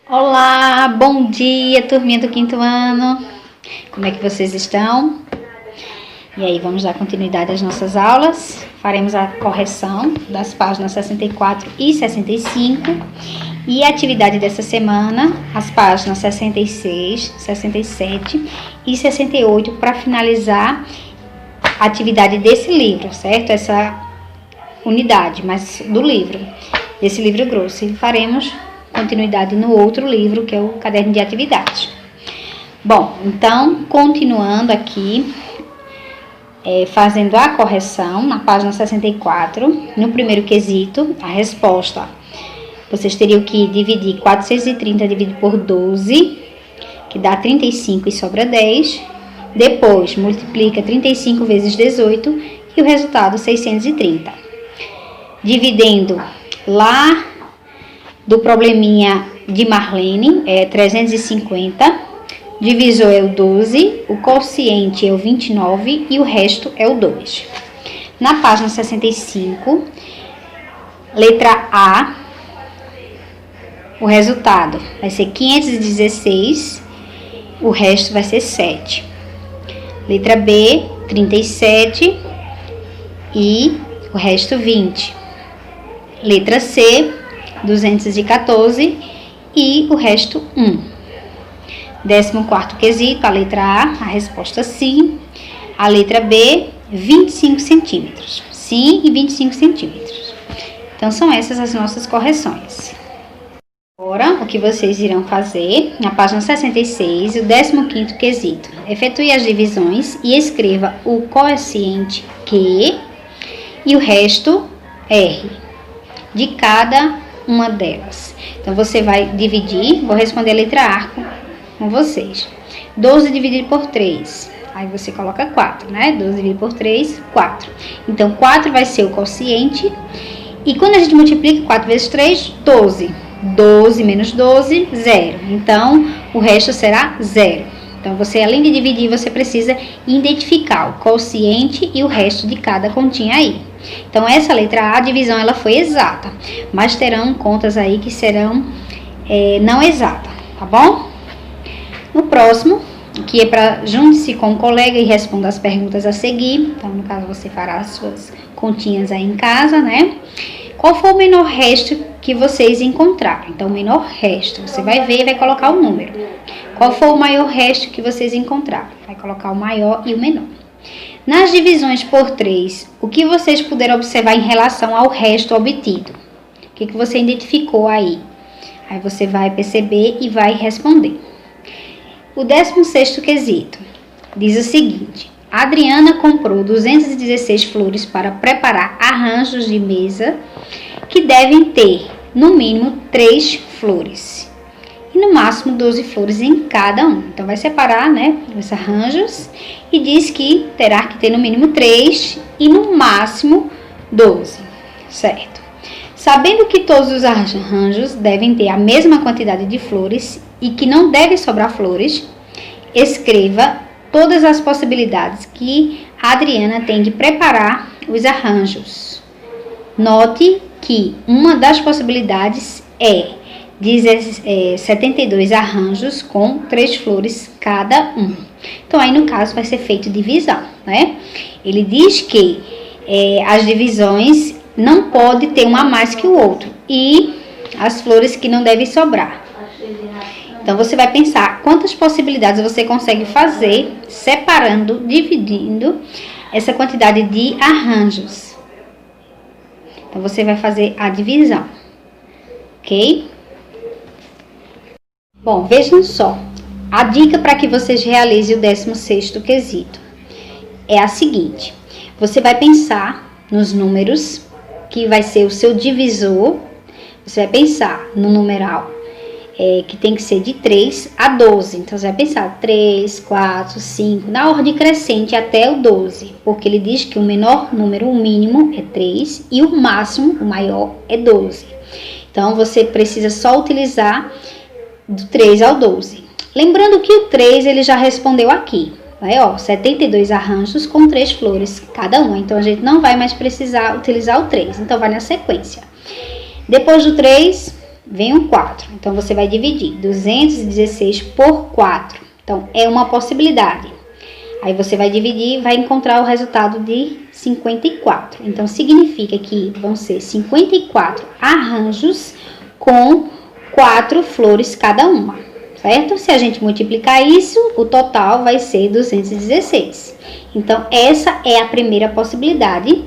Olá, bom dia, turminha do quinto ano. Como é que vocês estão? E aí, vamos dar continuidade às nossas aulas. Faremos a correção das páginas 64 e 65. E a atividade dessa semana, as páginas 66, 67 e 68, para finalizar a atividade desse livro, certo? Essa unidade, mas do livro, desse livro grosso. E faremos continuidade no outro livro, que é o caderno de atividades. Bom, então, continuando aqui, fazendo a correção, na página 64, no primeiro quesito, a resposta, vocês teriam que dividir 430 dividido por 12, que dá 35 e sobra 10. Depois, multiplica 35 vezes 18 e o resultado 630. Dividendo lá do probleminha de Marlene, é 350, divisor é o 12, o quociente é o 29 e o resto é o 2. Na página 65, letra A, o resultado vai ser 516, o resto vai ser 7. Letra B, 37 e o resto 20. Letra C, 214 e o resto 1. 14º quesito, a letra A, a resposta sim. A letra B, 25 centímetros. Sim e 25 centímetros. Então, são essas as nossas correções. Agora, o que vocês irão fazer, na página 66, o 15º quesito. Efetue as divisões e escreva o quociente Q e o resto R de cada uma delas. Então, você vai dividir, vou responder a letra A com vocês. 12 dividido por 3, aí você coloca 4, né? 12 dividido por 3, 4. Então, 4 vai ser o quociente, e quando a gente multiplica 4 vezes 3, 12. 12 menos 12, 0. Então, o resto será 0. Então, você, além de dividir, você precisa identificar o quociente e o resto de cada continha aí. Então, essa letra A, a divisão, ela foi exata, mas terão contas aí que serão não exatas, tá bom? No próximo, que é para junte-se com o colega e responda as perguntas a seguir. Então, no caso, você fará as suas continhas aí em casa, né? Qual foi o menor resto que vocês encontraram? Então, o menor resto, você vai ver e vai colocar o número. Qual foi o maior resto que vocês encontraram? Vai colocar o maior e o menor. Nas divisões por 3, o que vocês puderam observar em relação ao resto obtido? O que você identificou aí? Aí você vai perceber e vai responder. O 16º quesito diz o seguinte: a Adriana comprou 216 flores para preparar arranjos de mesa que devem ter, no mínimo, 3 flores. E no máximo 12 flores em cada um. Então, vai separar, né, os arranjos e diz que terá que ter no mínimo 3 e no máximo 12, certo? Sabendo que todos os arranjos devem ter a mesma quantidade de flores e que não deve sobrar flores, escreva todas as possibilidades que a Adriana tem de preparar os arranjos. Note que uma das possibilidades é 72 arranjos com 3 flores cada um. Então, aí no caso vai ser feito divisão, né? Ele diz que as divisões não pode ter um a mais que o outro e as flores que não devem sobrar. Então, você vai pensar quantas possibilidades você consegue fazer separando, dividindo essa quantidade de arranjos. Então, você vai fazer a divisão, ok? Bom, vejam só, a dica para que vocês realizem o 16º quesito é a seguinte: você vai pensar nos números, que vai ser o seu divisor, você vai pensar no numeral que tem que ser de 3 a 12. Então, você vai pensar 3, 4, 5, na ordem crescente até o 12, porque ele diz que o menor número, o mínimo, é 3 e o máximo, o maior, é 12. Então, você precisa só utilizar do 3 ao 12. Lembrando que o 3 ele já respondeu aqui, né? Ó, 72 arranjos com 3 flores cada um. Então, a gente não vai mais precisar utilizar o 3, então vai na sequência. Depois do 3, vem um 4. Então, você vai dividir 216 por 4. Então, é uma possibilidade. Aí, você vai dividir e vai encontrar o resultado de 54. Então, significa que vão ser 54 arranjos com 4 flores cada uma, certo? Se a gente multiplicar isso, o total vai ser 216. Então, essa é a primeira possibilidade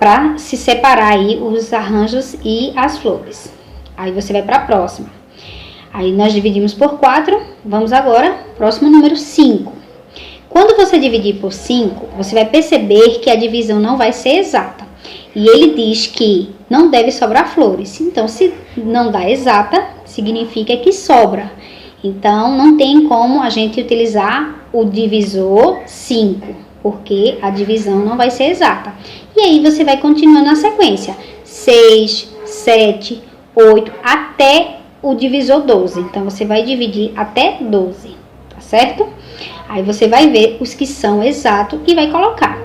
para se separar aí os arranjos e as flores. Aí você vai para a próxima. Aí nós dividimos por 4, vamos agora, próximo número 5. Quando você dividir por 5, você vai perceber que a divisão não vai ser exata. E ele diz que não deve sobrar flores. Então, se não dá exata, significa que sobra. Então, não tem como a gente utilizar o divisor 5, porque a divisão não vai ser exata. E aí, você vai continuando na sequência. 6, 7, 8, até o divisor 12. Então, você vai dividir até 12, tá certo? Aí, você vai ver os que são exatos e vai colocar.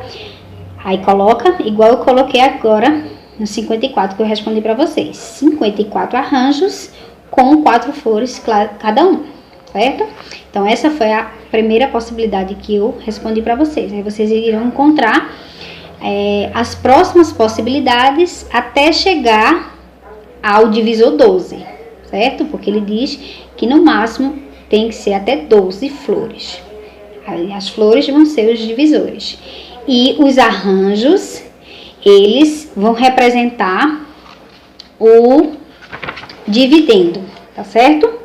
Aí, coloca igual eu coloquei agora no 54 que eu respondi para vocês. 54 arranjos com 4 flores cada um, certo? Então, essa foi a primeira possibilidade que eu respondi para vocês. Aí, vocês irão encontrar as próximas possibilidades até chegar ao divisor 12, certo? Porque ele diz que no máximo tem que ser até 12 flores. Aí, as flores vão ser os divisores. E os arranjos, eles vão representar o dividendo, tá certo?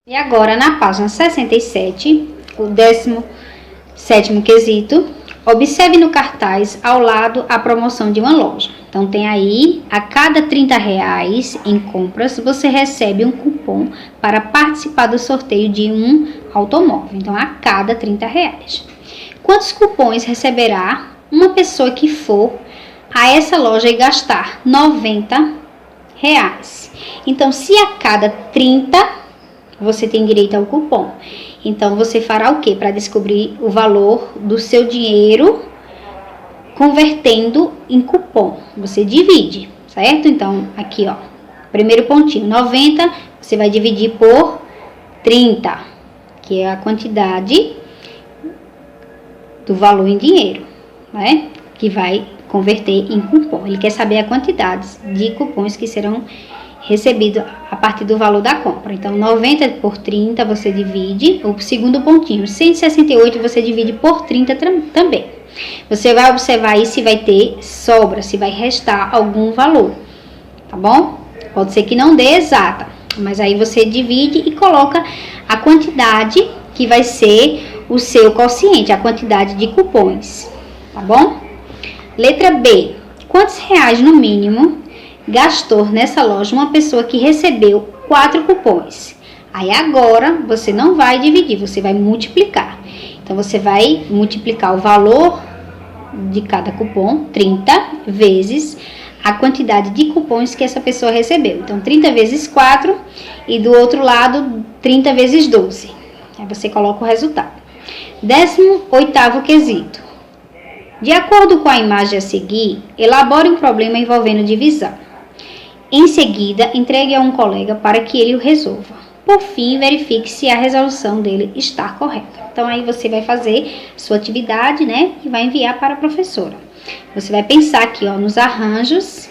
E agora, na página 67, o 17º quesito, observe no cartaz ao lado a promoção de uma loja. Então, tem aí, a cada R$30 em compras, você recebe um cupom para participar do sorteio de um automóvel. Então, a cada R$30. Quantos cupons receberá uma pessoa que for a essa loja e gastar R$90? Então, se a cada 30, você tem direito ao cupom. Então, você fará o quê? Para descobrir o valor do seu dinheiro convertendo em cupom. Você divide, certo? Então, aqui, ó, primeiro pontinho, 90, você vai dividir por 30, que é a quantidade do valor em dinheiro, né? Que vai converter em cupom. Ele quer saber a quantidade de cupons que serão recebidos a partir do valor da compra. Então, 90 por 30 você divide. O segundo pontinho, 168 você divide por 30 também. Você vai observar aí se vai ter sobra, se vai restar algum valor, tá bom? Pode ser que não dê exata, mas aí você divide e coloca a quantidade que vai ser o seu quociente, a quantidade de cupons, tá bom? Letra B. Quantos reais no mínimo gastou nessa loja uma pessoa que recebeu 4 cupons? Aí agora você não vai dividir, você vai multiplicar. Então, você vai multiplicar o valor de cada cupom, 30, vezes a quantidade de cupons que essa pessoa recebeu. Então, 30 vezes 4 e do outro lado, 30 vezes 12. Aí, você coloca o resultado. 18º quesito. De acordo com a imagem a seguir, elabore um problema envolvendo divisão. Em seguida, entregue a um colega para que ele o resolva. Por fim, verifique se a resolução dele está correta. Então, aí você vai fazer sua atividade, né? E vai enviar para a professora. Você vai pensar aqui, ó, nos arranjos,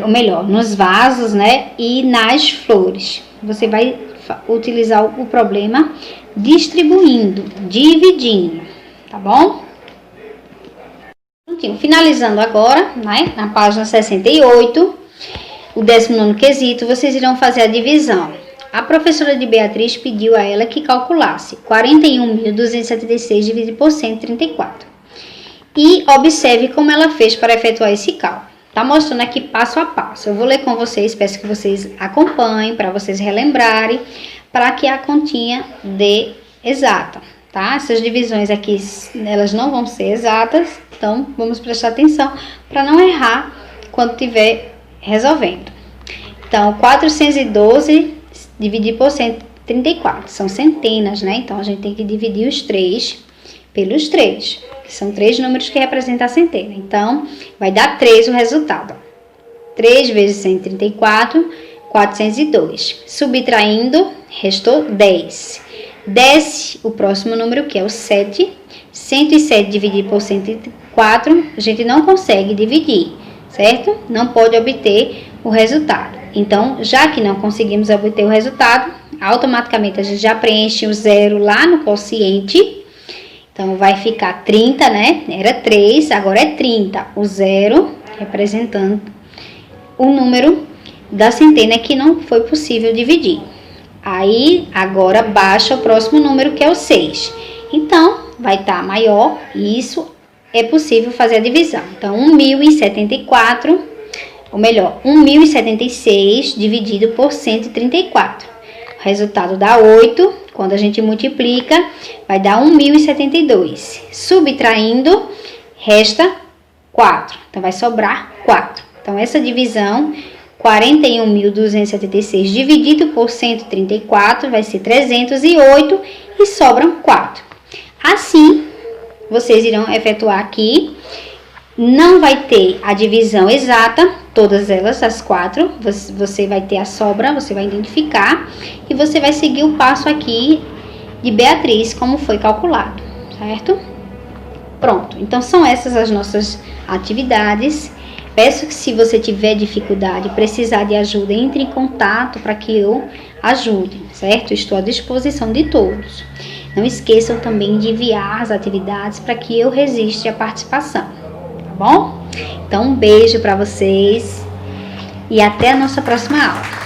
ou melhor, nos vasos, né? E nas flores. Você vai utilizar o problema distribuindo, dividindo, tá bom? Finalizando agora, né? Na página 68, o 19º quesito, vocês irão fazer a divisão. A professora de Beatriz pediu a ela que calculasse 41.276 dividido por 134. E observe como ela fez para efetuar esse cálculo. Tá mostrando aqui passo a passo. Eu vou ler com vocês, peço que vocês acompanhem, para vocês relembrarem, para que a continha dê exata, tá? Essas divisões aqui, elas não vão ser exatas, então vamos prestar atenção para não errar quando estiver resolvendo. Então, 412 dividir por 134, são centenas, né? Então, a gente tem que dividir os 3 pelos 3, que são 3 números que representam a centena. Então, vai dar 3 o resultado. 3 vezes 134, 402. Subtraindo, restou 10. Desce o próximo número, que é o 7. 107 dividido por 104, a gente não consegue dividir, certo? Não pode obter o resultado. Então, já que não conseguimos obter o resultado, automaticamente a gente já preenche o zero lá no quociente. Então, vai ficar 30, né? Era 3, agora é 30. O zero representando o número da centena que não foi possível dividir. Aí, agora baixa o próximo número, que é o 6. Então, vai estar maior e isso é possível fazer a divisão. Então, 1.074, ou melhor, 1.076 dividido por 134. O resultado dá 8. Quando a gente multiplica, vai dar 1.072. Subtraindo, resta 4. Então, vai sobrar 4. Então, essa divisão, 41.276 dividido por 134, vai ser 308 e sobram 4. Assim, vocês irão efetuar aqui. Não vai ter a divisão exata, todas elas, as 4. Você vai ter a sobra, você vai identificar. E você vai seguir o passo aqui de Beatriz, como foi calculado, certo? Pronto, então são essas as nossas atividades. Peço que, se você tiver dificuldade, precisar de ajuda, entre em contato para que eu ajude, certo? Estou à disposição de todos. Não esqueçam também de enviar as atividades para que eu registre a participação, tá bom? Então, um beijo para vocês e até a nossa próxima aula.